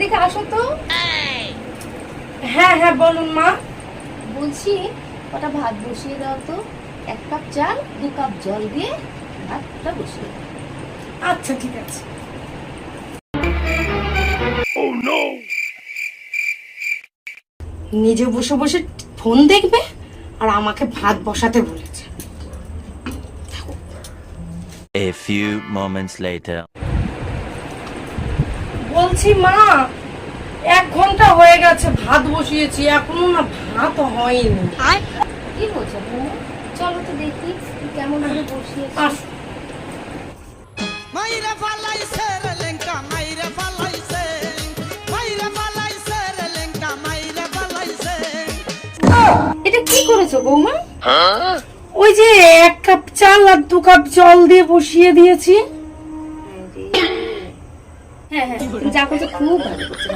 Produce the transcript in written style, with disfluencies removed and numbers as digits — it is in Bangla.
এদিকে আসো তো। হ্যাঁ হ্যাঁ বলুন মা। বলছি কটা ভাত বসিয়ে দাও তো, 1 কাপ চাল 2 কাপ জল দিয়ে ভাতটা বসিয়ে দাও। আচ্ছা ঠিক আছে। নিজে বসে বসে ফোন দেখবে আর আমাকে ভাত বসাতে বলেছে। A few moments later. বলছি মা, 1 ঘন্টা হয়ে গেছে ভাত বসিয়েছি, এখনো না ভাত হয়নি। কি বলছো বৌমা? চলো তো দেখি কেমন ভাবে বসিয়েছো। আস মাইরা ফালাইছে রে লেঙ্কা মাইরা ফালাইছে মাইরা ফালাইছে রে লেঙ্কা মাইরা ফালাইছে। এটা কি করেছো বৌমা? ওই যে 1 কাপ চাল আর 2 কাপ জল দিয়ে বসিয়ে দিয়েছি। হ্যাঁ হ্যাঁ, যা করছো খুব ভালো করছো।